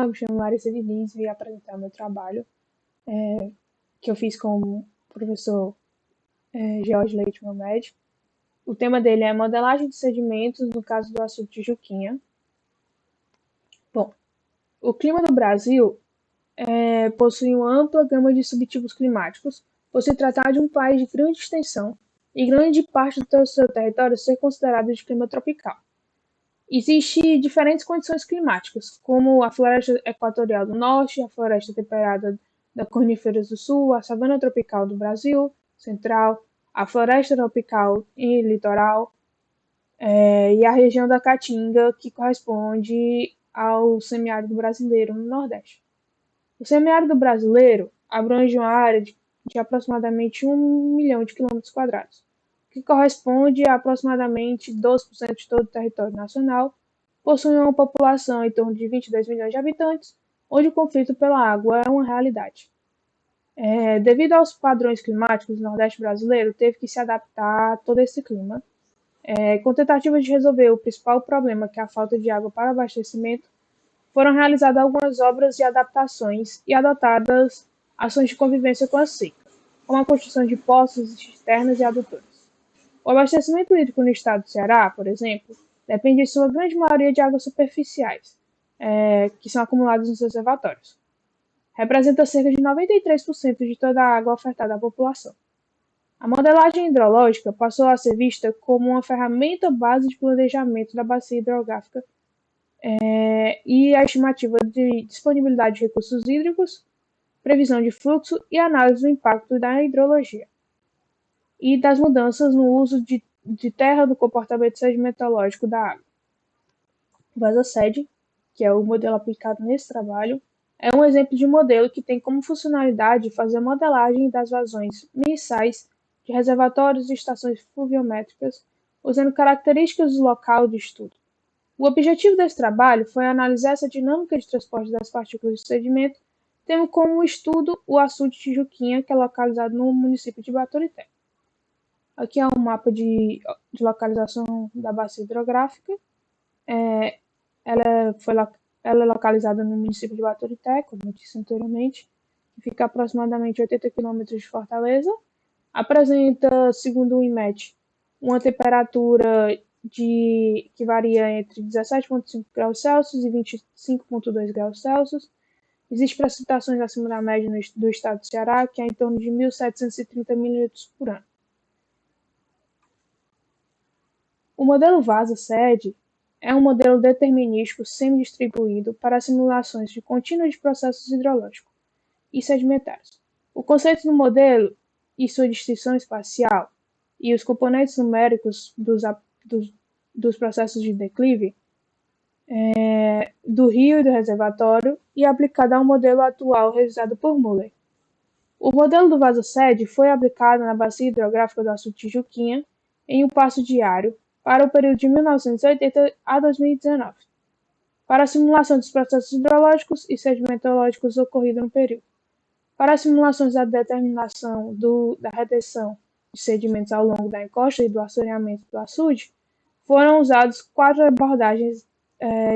me chamo Larissa Diniz e vim apresentar meu trabalho, que eu fiz com o professor George Leite Mohamed. O tema dele é modelagem de sedimentos no caso do açude de Juquinha. Bom, o clima do Brasil possui uma ampla gama de subtipos climáticos, por se tratar de um país de grande extensão e grande parte do seu território ser considerado de clima tropical. Existem diferentes condições climáticas, como a floresta equatorial do norte, a floresta temperada da Coníferas do Sul, a savana tropical do Brasil central, a floresta tropical e litoral, e a região da Caatinga, que corresponde ao semiárido brasileiro no Nordeste. O semiárido brasileiro abrange uma área de aproximadamente 1 milhão de quilômetros quadrados, que corresponde a aproximadamente 12% de todo o território nacional, possui uma população em torno de 22 milhões de habitantes, onde o conflito pela água é uma realidade. Devido aos padrões climáticos, o Nordeste brasileiro teve que se adaptar a todo esse clima, com tentativa de resolver o principal problema, que é a falta de água para abastecimento. Foram realizadas algumas obras de adaptações e adotadas ações de convivência com a seca, como a construção de poços, cisternas e adutores. O abastecimento hídrico no estado do Ceará, por exemplo, depende em sua grande maioria de águas superficiais, que são acumuladas nos reservatórios. Representa cerca de 93% de toda a água ofertada à população. A modelagem hidrológica passou a ser vista como uma ferramenta base de planejamento da bacia hidrográfica e a estimativa de disponibilidade de recursos hídricos, previsão de fluxo e análise do impacto da hidrologia e das mudanças no uso de terra do comportamento sedimentológico da água. O VasaSed, que é o modelo aplicado nesse trabalho, é um exemplo de modelo que tem como funcionalidade fazer a modelagem das vazões mensais de reservatórios e estações fluviométricas, usando características do local de estudo. O objetivo desse trabalho foi analisar essa dinâmica de transporte das partículas de sedimento, tendo como estudo o açude de Juquinha, que é localizado no município de Baturité. Aqui é um mapa de localização da bacia hidrográfica. Ela é localizada no município de Baturité, como eu disse anteriormente, que fica a aproximadamente 80 quilômetros de Fortaleza. Apresenta, segundo o INMET, uma temperatura que varia entre 17,5 graus Celsius e 25,2 graus Celsius. Existem precipitações acima da média do estado do Ceará, que é em torno de 1.730 mililitros por ano. O modelo VasaSed é um modelo determinístico semi-distribuído para simulações de contínuo de processos hidrológicos e sedimentares. O conceito do modelo e sua distinção espacial e os componentes numéricos dos processos de declive do rio e do reservatório e aplicado ao modelo atual revisado por Muller. O modelo do VasaSed foi aplicado na bacia hidrográfica do açude de Juquinha em um passo diário para o período de 1980 a 2019, para a simulação dos processos hidrológicos e sedimentológicos ocorridos no período. Para as simulações da determinação da retenção de sedimentos ao longo da encosta e do assoreamento do açude, foram usadas 4 abordagens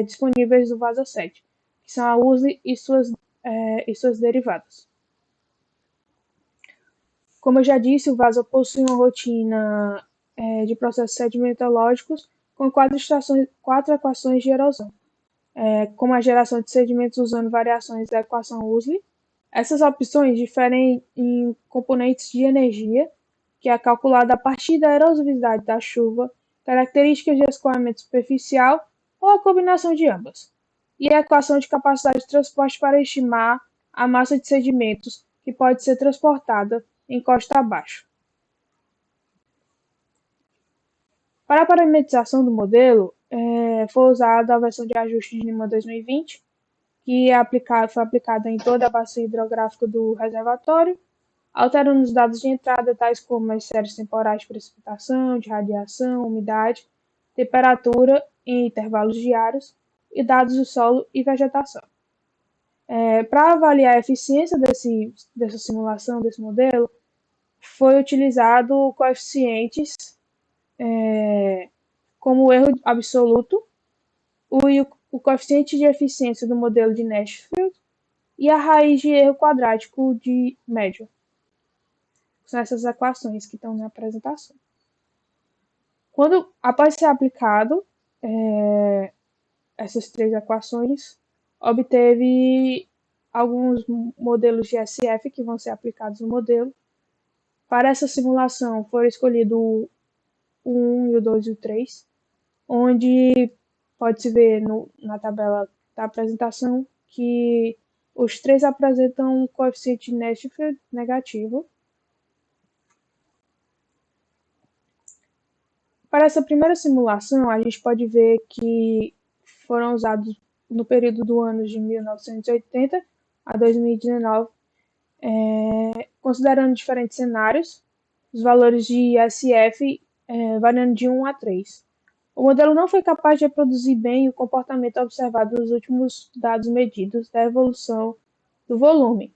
disponíveis do VasaSed, que são a USE e suas derivadas. Como eu já disse, o Vasa possui uma rotina de processos sedimentológicos com 4 equações de erosão, como a geração de sedimentos usando variações da equação USLE. Essas opções diferem em componentes de energia, que é calculada a partir da erosividade da chuva, características de escoamento superficial ou a combinação de ambas, e a equação de capacidade de transporte para estimar a massa de sedimentos que pode ser transportada encosta abaixo. Para a parametrização do modelo, foi usada a versão de ajuste de NIMA 2020, que foi aplicada em toda a bacia hidrográfica do reservatório, alterando os dados de entrada, tais como as séries temporais de precipitação, de radiação, umidade, temperatura em intervalos diários e dados do solo e vegetação. Para avaliar a eficiência dessa simulação, desse modelo, foi utilizado coeficientes como o erro absoluto o coeficiente de eficiência do modelo de Nashville e a raiz de erro quadrático de médio. São essas equações que estão na apresentação. Após ser aplicado essas três equações, obteve alguns modelos de SF que vão ser aplicados no modelo. Para essa simulação foram escolhidos o 1, o 2 e o 3, onde pode-se ver na tabela da apresentação que os três apresentam um coeficiente de Nashville negativo. Para essa primeira simulação, a gente pode ver que foram usados no período do ano de 1980 a 2019, considerando diferentes cenários, os valores de SF variando de 1 a 3. O modelo não foi capaz de reproduzir bem o comportamento observado nos últimos dados medidos da evolução do volume,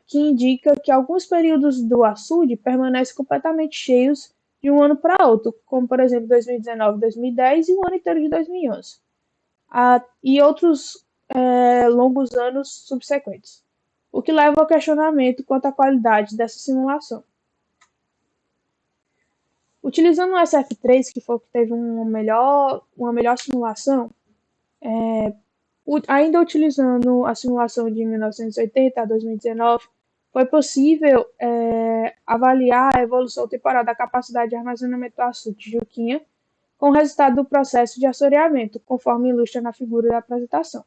que indica que alguns períodos do açude permanecem completamente cheios de um ano para outro, como por exemplo 2019, 2010 e o ano inteiro de 2011, e outros longos anos subsequentes, o que leva ao questionamento quanto à qualidade dessa simulação. Utilizando o SF3, que foi o que teve uma melhor simulação, ainda utilizando a simulação de 1980 a 2019, foi possível avaliar a evolução temporal da capacidade de armazenamento do açúcar de Juquinha com o resultado do processo de assoreamento, conforme ilustra na figura da apresentação.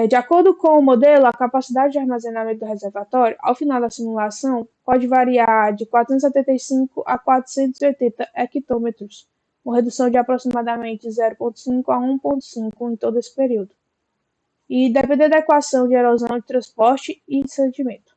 De acordo com o modelo, a capacidade de armazenamento do reservatório, ao final da simulação, pode variar de 475 a 480 hectômetros, uma redução de aproximadamente 0,5 a 1,5 em todo esse período, e depender da equação de erosão de transporte e de sedimento.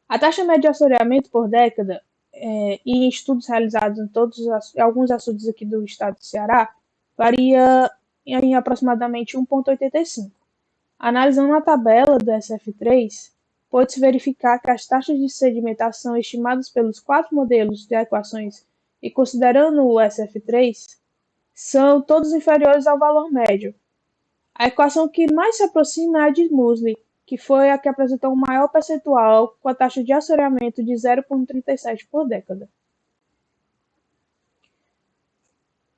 A taxa média de assoreamento por década, e em estudos realizados em alguns açudes aqui do estado do Ceará, varia em aproximadamente 1,85. Analisando a tabela do SF3, pode-se verificar que as taxas de sedimentação estimadas pelos 4 modelos de equações e considerando o SF3 são todos inferiores ao valor médio. A equação que mais se aproxima é a de Musley, que foi a que apresentou um maior percentual com a taxa de assoreamento de 0,37 por década.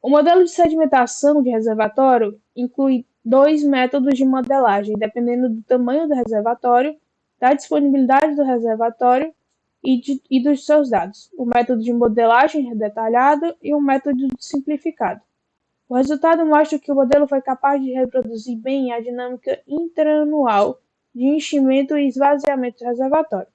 O modelo de sedimentação de reservatório inclui 2 métodos de modelagem, dependendo do tamanho do reservatório, da disponibilidade do reservatório e dos seus dados. O método de modelagem detalhado e o método simplificado. O resultado mostra que o modelo foi capaz de reproduzir bem a dinâmica interanual de enchimento e esvaziamento do reservatório,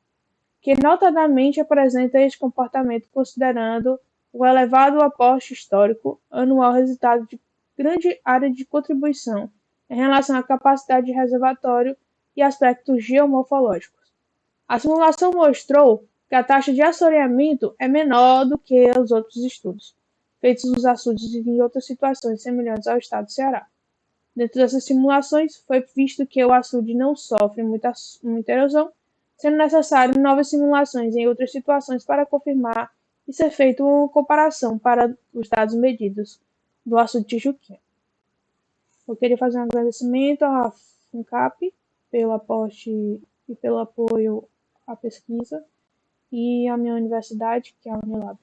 que notadamente apresenta este comportamento considerando o elevado aporte histórico anual resultado de grande área de contribuição em relação à capacidade de reservatório e aspectos geomorfológicos. A simulação mostrou que a taxa de assoreamento é menor do que os outros estudos, feitos nos açudes em outras situações semelhantes ao estado do Ceará. Dentro dessas simulações, foi visto que o açude não sofre muita erosão, sendo necessário novas simulações em outras situações para confirmar e ser feita uma comparação para os dados medidos do açude Tijuquinha. Eu queria fazer um agradecimento à FUNCAP pelo aporte e pelo apoio à pesquisa e à minha universidade, que é a Unilab.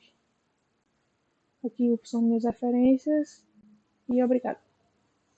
Aqui são minhas referências e obrigado.